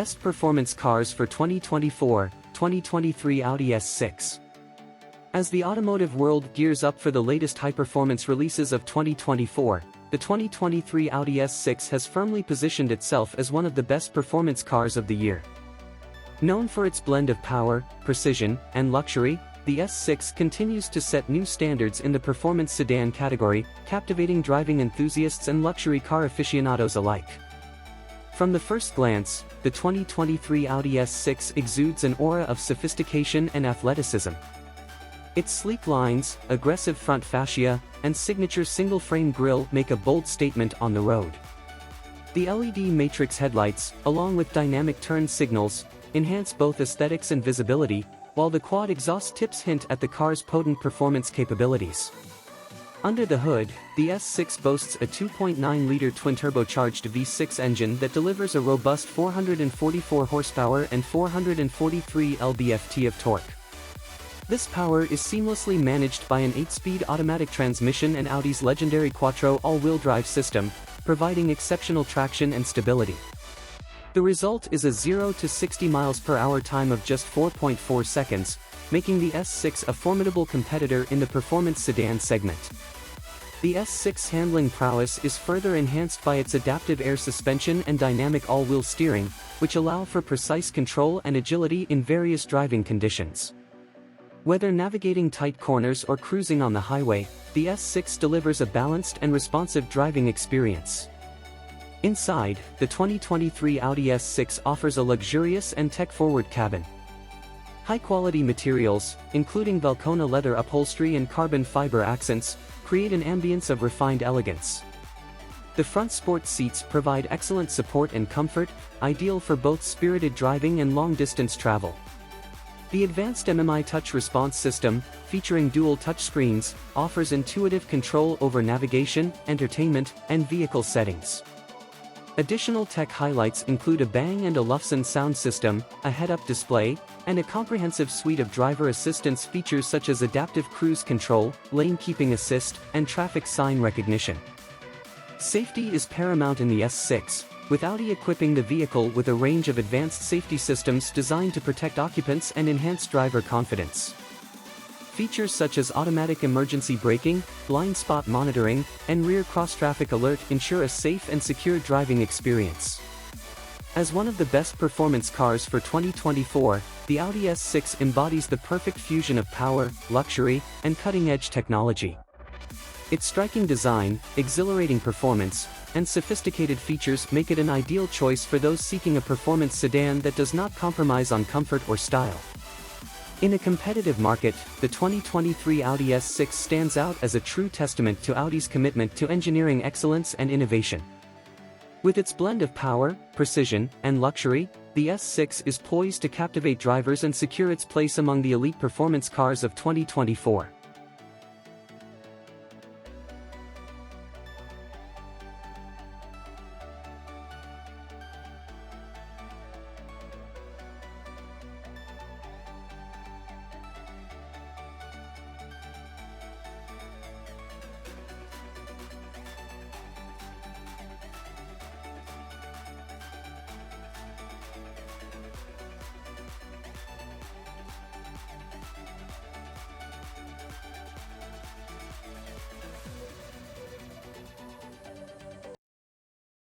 best performance cars for 2024-2023 Audi S6. As the automotive world gears up for the latest high-performance releases of 2024, the 2023 Audi S6 has firmly positioned itself as one of the best performance cars of the year. Known for its blend of power, precision, and luxury, the S6 continues to set new standards in the performance sedan category, captivating driving enthusiasts and luxury car aficionados alike. From the first glance, the 2023 Audi S6 exudes an aura of sophistication and athleticism. Its sleek lines, aggressive front fascia, and signature single-frame grille make a bold statement on the road. The LED matrix headlights, along with dynamic turn signals, enhance both aesthetics and visibility, while the quad exhaust tips hint at the car's potent performance capabilities. Under the hood, the S6 boasts a 2.9-liter twin-turbocharged V6 engine that delivers a robust 444 horsepower and 443 lb-ft of torque. This power is seamlessly managed by an 8-speed automatic transmission and Audi's legendary Quattro all-wheel drive system, providing exceptional traction and stability. The result is a 0 to 60 miles per hour time of just 4.4 seconds, making the S6 a formidable competitor in the performance sedan segment. The S6 handling prowess is further enhanced by its adaptive air suspension and dynamic all-wheel steering, which allow for precise control and agility in various driving conditions. Whether navigating tight corners or cruising on the highway, the S6 delivers a balanced and responsive driving experience. Inside, the 2023 Audi S6 offers a luxurious and tech-forward cabin. High-quality materials, including Velcona leather upholstery and carbon fiber accents, create an ambience of refined elegance. The front sport seats provide excellent support and comfort, ideal for both spirited driving and long-distance travel. The advanced MMI touch response system, featuring dual touchscreens, offers intuitive control over navigation, entertainment, and vehicle settings. Additional tech highlights include a Bang & Olufsen sound system, a head-up display, and a comprehensive suite of driver assistance features such as adaptive cruise control, lane keeping assist, and traffic sign recognition. Safety is paramount in the S6, with Audi equipping the vehicle with a range of advanced safety systems designed to protect occupants and enhance driver confidence. Features such as automatic emergency braking, blind spot monitoring, and rear cross-traffic alert ensure a safe and secure driving experience. As one of the best performance cars for 2024, the Audi S6 embodies the perfect fusion of power, luxury, and cutting-edge technology. Its striking design, exhilarating performance, and sophisticated features make it an ideal choice for those seeking a performance sedan that does not compromise on comfort or style. In a competitive market, the 2023 Audi S6 stands out as a true testament to Audi's commitment to engineering excellence and innovation. With its blend of power, precision, and luxury, the S6 is poised to captivate drivers and secure its place among the elite performance cars of 2024.